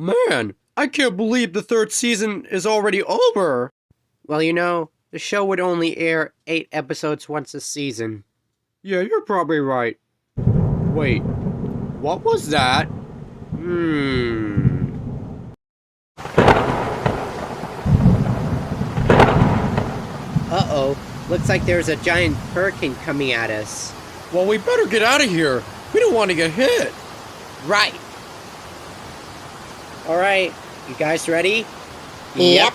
Man, I can't believe the third season is already over. Well, the show would only air 8 episodes once a season. Yeah, you're probably right. Wait, what was that? Uh-oh, looks like there's a giant hurricane coming at us. Well, we better get out of here. We don't want to get hit. Right. Alright, you guys ready? Yep.